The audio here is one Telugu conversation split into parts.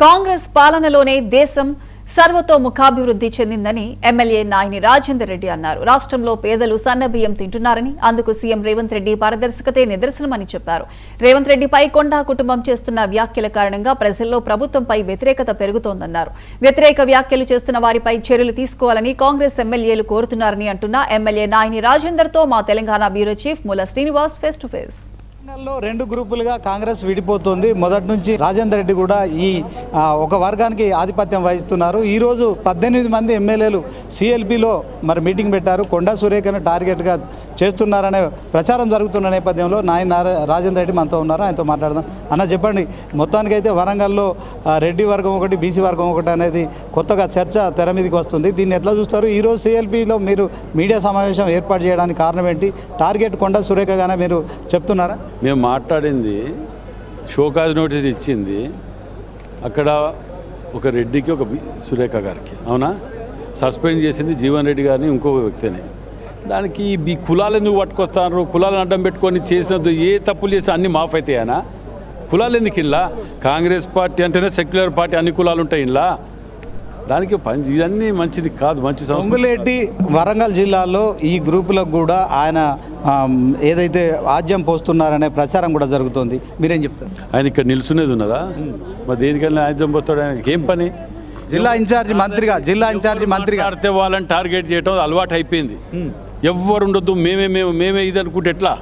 కాంగ్రెస్ పాలనలోనే దేశం సర్వతోముఖాభివృద్ధి చెందిందని ఎమ్మెల్యే నాయని రాజేందర్ రెడ్డి అన్నారు. రాష్ట్రంలో పేదలు సన్నబియ్యం తింటున్నారని, అందుకు సీఎం రేవంత్ రెడ్డి పారదర్శకతే నిదర్శనమని చెప్పారు. రేవంత్ రెడ్డిపై కొండా కుటుంబం చేస్తున్న వ్యాఖ్యల కారణంగా ప్రజల్లో ప్రభుత్వంపై వ్యతిరేకత పెరుగుతోందన్నారు. వ్యతిరేక వ్యాఖ్యలు చేస్తున్న వారిపై చర్యలు తీసుకోవాలని కాంగ్రెస్ ఎమ్మెల్యేలు కోరుతున్నారని అంటున్న ఎమ్మెల్యే నాయని రాజేందర్తో మా Telangana bureau chief Mula Srinivas face to face. రెండు గ్రూపులుగా కాంగ్రెస్ విడిపోతుంది. మొదటి నుంచి రాజేందర్ రెడ్డి కూడా ఈ ఒక వర్గానికి ఆధిపత్యం వహిస్తున్నారు. ఈరోజు 18 మంది ఎమ్మెల్యేలు సిఎల్పిలో మరి మీటింగ్ పెట్టారు. కొండా సురేఖను టార్గెట్గా చేస్తున్నారనే ప్రచారం జరుగుతున్న నేపథ్యంలో రాజేందర్ రెడ్డి మనతో ఉన్నారు. ఆయనతో మాట్లాడదాం. అన్న చెప్పండి, మొత్తానికైతే వరంగల్లో రెడ్డి వర్గం ఒకటి, బీసీ వర్గం ఒకటి అనేది కొత్తగా చర్చ తెర మీదకి వస్తుంది. దీన్ని ఎట్లా చూస్తారు? ఈరోజు సిఎల్పిలో మీరు మీడియా సమావేశం ఏర్పాటు చేయడానికి కారణం ఏంటి? టార్గెట్ కొండా సురేఖగానే మీరు చెప్తున్నారా? మేము మాట్లాడింది షోకాజ్ నోటీస్ ఇచ్చింది అక్కడ ఒక రెడ్డికి, ఒక సురేఖ గారికి, అవునా? సస్పెండ్ చేసింది జీవన్ రెడ్డి గారిని, ఇంకో వ్యక్తిని. దానికి ఈ కులాలు ఎందుకు పట్టుకొస్తారు? కులాలను అడ్డం పెట్టుకొని చేసినది ఏ తప్పులు చేసి అన్నీ మాఫ్ అవుతాయనా? కులాలు ఎందుకు ఇలా? కాంగ్రెస్ పార్టీ అంటేనే సెక్యులర్ పార్టీ, అన్ని కులాలు ఉంటాయి ఇలా. దానికి ఇదన్నీ మంచిది కాదు. మంచి పొంగులేటి వరంగల్ జిల్లాలో ఈ గ్రూపులకు కూడా ఆయన ఏదైతే ఆజ్యం పోస్తున్నారనే ప్రచారం కూడా జరుగుతుంది. మీరేం చెప్తారు? ఆయన ఇక్కడ నిల్చునేది ఉన్నదా? మరి దేనికైనా ఆజ్యం పోస్తాడు? ఆయనకి ఏం పని? జిల్లా ఇన్ఛార్జి మంత్రిగా ఆడితే వాళ్ళని టార్గెట్ చేయడం అలవాటు అయిపోయింది. ఎవ్వరు ఉండొద్దు, మేమే ఇది అనుకుంటే ఎట్లా?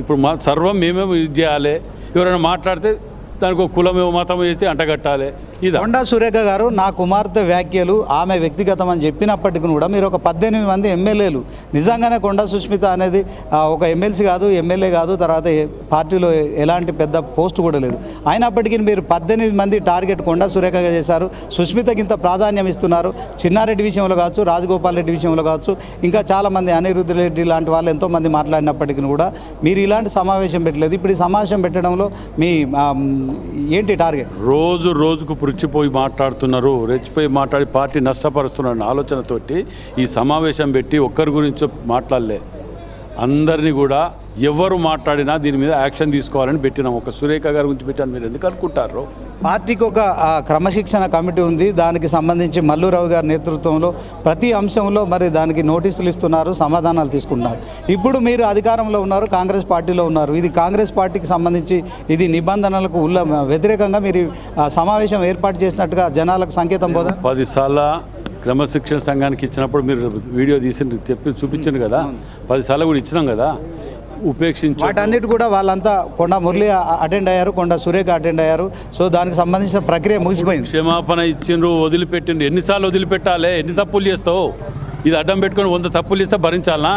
ఇప్పుడు మా సర్వం మేమే ఇది చేయాలి. ఎవరైనా మాట్లాడితే దానికి ఒక కులమేమో మతమో వేసి అంటగట్టాలి. ఇది కొండా సురేఖ గారు నా కుమార్తె వ్యాఖ్యలు ఆమె వ్యక్తిగతం అని చెప్పినప్పటికీ కూడా మీరు ఒక 18 మంది ఎమ్మెల్యేలు, నిజంగానే కొండా సుష్మిత అనేది ఒక ఎమ్మెల్సీ కాదు, ఎమ్మెల్యే కాదు, తర్వాత పార్టీలో ఎలాంటి పెద్ద పోస్ట్ కూడా లేదు. అయినప్పటికీ మీరు 18 మంది టార్గెట్ కొండా సురేఖగా చేశారు. సుష్మితకి ఇంత ప్రాధాన్యం ఇస్తున్నారు. చిన్నారెడ్డి విషయంలో కావచ్చు, రాజగోపాల్ రెడ్డి విషయంలో కావచ్చు, ఇంకా చాలామంది అనిరుద్ధ రెడ్డి లాంటి వాళ్ళు ఎంతోమంది మాట్లాడినప్పటికీ కూడా మీరు ఇలాంటి సమావేశం పెట్టలేదు. ఇప్పుడు ఈ సమావేశం పెట్టడంలో మీ ఏంటి టార్గెట్? రోజుకు రెచ్చిపోయి మాట్లాడి పార్టీ నష్టపరుస్తున్న ఆలోచనతోటి ఈ సమావేశం పెట్టి ఒక్కరి గురించి మాట్లాడలే. అందరినీ కూడా ఎవరు మాట్లాడినా దీని మీద యాక్షన్ తీసుకోవాలని పెట్టినాం. ఒక సురేఖ గారి గురించి పెట్టాను. మీరు ఎందుకు అనుకుంటారు? పార్టీకి ఒక క్రమశిక్షణ కమిటీ ఉంది. దానికి సంబంధించి మల్లురావు గారి నేతృత్వంలో ప్రతి అంశంలో మరి దానికి నోటీసులు ఇస్తున్నారు, సమాధానాలు తీసుకుంటున్నారు. ఇప్పుడు మీరు అధికారంలో ఉన్నారు, కాంగ్రెస్ పార్టీలో ఉన్నారు. ఇది కాంగ్రెస్ పార్టీకి సంబంధించి ఇది నిబంధనలకు వ్యతిరేకంగా మీరు సమావేశం ఏర్పాటు చేసినట్టుగా జనాలకు సంకేతం పోదా? 10 సార్లు క్రమశిక్షణ సంఘానికి ఇచ్చినప్పుడు మీరు వీడియో తీసి చూపించారు కదా. 10 సార్లు కూడా ఇచ్చినాం కదా. ఉపేక్షించి వాటన్నిటి కూడా వాళ్ళంతా కొండా మురళి అటెండ్ అయ్యారు, కొండా సురేఖ అటెండ్ అయ్యారు. సో దానికి సంబంధించిన ప్రక్రియ ముగిసిపోయింది. క్షమాపణ ఇచ్చిండ్రు, వదిలిపెట్టిండ్రు. ఎన్నిసార్లు వదిలిపెట్టాలి? ఎన్ని తప్పులు చేస్తావు? ఇది అడ్డం పెట్టుకొని 100 తప్పులు చేస్తే భరించాలనా?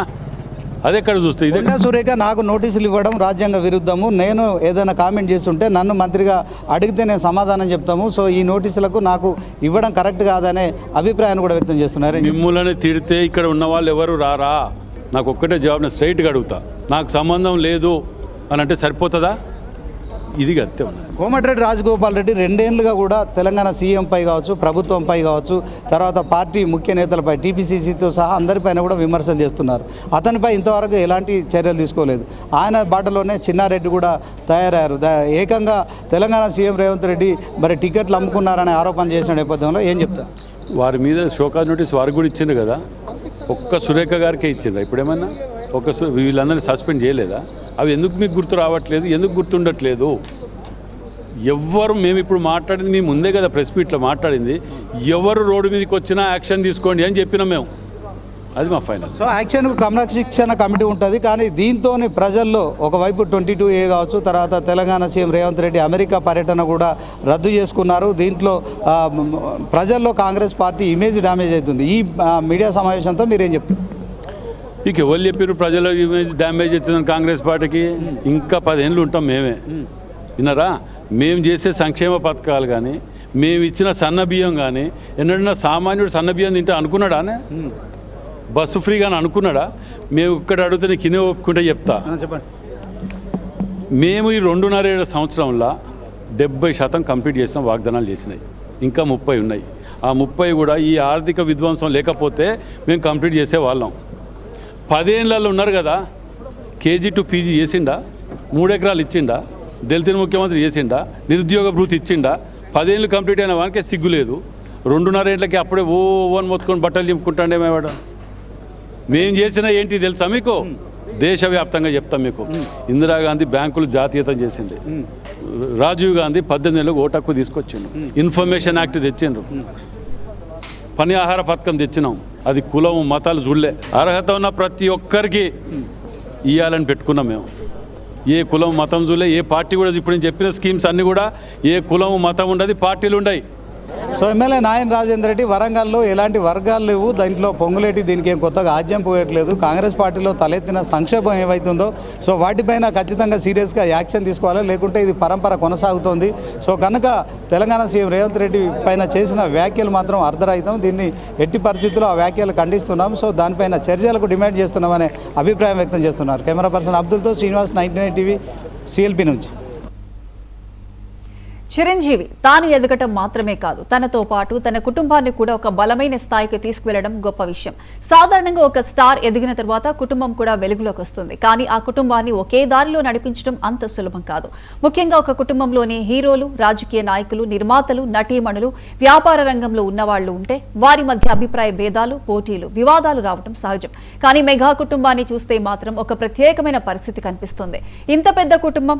అదే ఎక్కడ చూస్తే ఇది. కొండా సురేఖ నాకు నోటీసులు ఇవ్వడం రాజ్యాంగ విరుద్ధము. నేను ఏదైనా కామెంట్ చేస్తుంటే నన్ను మంత్రిగా అడిగితే నేను సమాధానం చెప్తాము. సో ఈ నోటీసులకు నాకు ఇవ్వడం కరెక్ట్ కాదనే అభిప్రాయాన్ని కూడా వ్యక్తం చేస్తున్నారు. మిమ్మల్ని తిడితే ఇక్కడ ఉన్న వాళ్ళు ఎవరు రారా? నాకు ఒక్కటే జవాబు, నేను స్ట్రైట్గా అడుగుతా. నాకు సంబంధం లేదు అని అంటే సరిపోతుందా? ఇది గత్తే ఉన్నది. కోమటిరెడ్డి రాజగోపాల్ రెడ్డి 2 ఏళ్లుగా కూడా తెలంగాణ సీఎంపై కావచ్చు, ప్రభుత్వంపై కావచ్చు, తర్వాత పార్టీ ముఖ్య నేతలపై, టీపీసీసీతో సహా అందరిపైన కూడా విమర్శలు చేస్తున్నారు. అతనిపై ఇంతవరకు ఎలాంటి చర్యలు తీసుకోలేదు. ఆయన బాటలోనే చిన్నారెడ్డి కూడా తయారయ్యారు. ఏకంగా తెలంగాణ సీఎం రేవంత్ రెడ్డి మరి టికెట్లు అమ్ముకున్నారనే ఆరోపణ చేసిన నేపథ్యంలో ఏం చెప్తారు? వారి మీద షోకాజ్ నోటీస్ వారికి కూడా ఇచ్చిండ్రు కదా. ఒక్క సురేఖ గారికే ఇచ్చిండ్రు. ఇప్పుడేమన్నా వీళ్ళందరినీ సస్పెండ్ చేయలేదా? అవి ఎందుకు మీకు గుర్తు రావట్లేదు? ఎందుకు గుర్తుండట్లేదు? మేము ఇప్పుడు మాట్లాడింది మీ ముందే కదా, ప్రెస్ మీట్లో మాట్లాడింది. ఎవరు రోడ్డు మీదకి వచ్చినా యాక్షన్ తీసుకోండి అని చెప్పినాం మేము. అది మా ఫైనల్. సో యాక్షన్ క్రమశిక్షణ కమిటీ ఉంటుంది. కానీ దీంతో ప్రజల్లో ఒకవైపు 22A కావచ్చు, తర్వాత తెలంగాణ సీఎం రేవంత్ రెడ్డి అమెరికా పర్యటన కూడా రద్దు చేసుకున్నారు. దీంట్లో ప్రజల్లో కాంగ్రెస్ పార్టీ ఇమేజ్ డ్యామేజ్ అవుతుంది. ఈ మీడియా సమావేశంతో మీరేం చెప్తారు? మీకు ఎవరు చెప్పారు ప్రజల ఇమేజ్ డ్యామేజ్ అవుతుందని? కాంగ్రెస్ పార్టీకి ఇంకా 10 ఏళ్ళు ఉంటాం మేమే. విన్నారా? మేము చేసే సంక్షేమ పథకాలు కానీ, మేము ఇచ్చిన సన్నబియ్యం కానీ, ఎన్నడన్నా సామాన్యుడు సన్నబియ్యం తింటే అనుకున్నాడా? బస్సు ఫ్రీ కానీ అనుకున్నాడా? మేము ఇక్కడ అడిగితే నీకు ఇనే ఒప్పుకుంటే చెప్తా. చెప్పండి. మేము ఈ 2.5 సంవత్సరంలో 70% కంప్లీట్ చేసిన వాగ్దానాలు చేసినాయి. ఇంకా 30 ఉన్నాయి. ఆ 30 కూడా ఈ ఆర్థిక విధ్వంసం లేకపోతే మేము కంప్లీట్ చేసేవాళ్ళం. 10 ఏళ్ళల్లో ఉన్నారు కదా. కేజీ టు పీజీ చేసిండా? 3 ఎకరాలు ఇచ్చిండా? దళితుని ముఖ్యమంత్రి చేసిండా? నిరుద్యోగ భృతి ఇచ్చిండా? 10 ఏళ్ళు కంప్లీట్ అయిన వానికే సిగ్గు లేదు. 2.5 ఏళ్ళకి అప్పుడే ఓన్ మొత్తుకొని బట్టలు చింపుకుంటాండేమేవాడు. మేము చేసినా ఏంటి తెలుసా మీకు? దేశవ్యాప్తంగా చెప్తాం మీకు. ఇందిరాగాంధీ బ్యాంకులు జాతీయతం చేసింది. రాజీవ్ గాంధీ 18 ఏళ్ళకు ఓటు హక్కు తీసుకొచ్చిండు. ఇన్ఫర్మేషన్ యాక్ట్ తెచ్చిండ్రు. పని ఆహార పథకం తెచ్చినాం. అది కులం మతాలు చూడలే. అర్హత ఉన్న ప్రతి ఒక్కరికి ఇవ్వాలని పెట్టుకున్నాం మేము. ఏ కులం మతం చూడలే. ఏ పార్టీ కూడా ఇప్పుడు నేను చెప్పిన స్కీమ్స్ అన్నీ కూడా ఏ కులం మతం ఉండదు, పార్టీలు ఉండయి. సో ఎమ్మెల్యే నాయని రాజేందర్ రెడ్డి వరంగల్లో ఎలాంటి వర్గాలు లేవు, దాంట్లో పొంగులేటి దీనికి ఏం కొత్తగా ఆజ్యం పోయట్లేదు. కాంగ్రెస్ పార్టీలో తలెత్తిన సంక్షేమం ఏమవుతుందో సో వాటిపైన ఖచ్చితంగా సీరియస్గా యాక్షన్ తీసుకోవాలి, లేకుంటే ఇది పరంపర కొనసాగుతోంది. సో కనుక తెలంగాణ సీఎం రేవంత్ రెడ్డి పైన చేసిన వ్యాఖ్యలు మాత్రం అర్ధరహితం. దీన్ని ఎట్టి పరిస్థితుల్లో ఆ వ్యాఖ్యలు ఖండిస్తున్నాం. సో దానిపైన చర్యలకు డిమాండ్ చేస్తున్నామనే అభిప్రాయం వ్యక్తం చేస్తున్నారు. కెమెరా పర్సన్ అబ్దుల్తో శ్రీనివాస్, 99 టీవీ, సిఎల్పి నుంచి. చిరంజీవి తాను ఎదగటం మాత్రమే కాదు, తనతో పాటు తన కుటుంబాన్ని కూడా ఒక బలమైన స్థాయికి తీసుకువెళ్లడం గొప్ప విషయం. సాధారణంగా ఒక స్టార్ ఎదిగిన తర్వాత కుటుంబం కూడా వెలుగులోకి వస్తుంది. కానీ ఆ కుటుంబాన్ని ఒకే దారిలో నడిపించడం అంత సులభం కాదు. ముఖ్యంగా ఒక కుటుంబంలోని హీరోలు, రాజకీయ నాయకులు, నిర్మాతలు, నటీమణులు, వ్యాపార రంగంలో ఉన్నవాళ్లు ఉంటే వారి మధ్య అభిప్రాయ భేదాలు, పోటీలు, వివాదాలు రావడం సహజం. కానీ మెగా కుటుంబాన్ని చూస్తే మాత్రం ఒక ప్రత్యేకమైన పరిస్థితి కనిపిస్తుంది. ఇంత పెద్ద కుటుంబం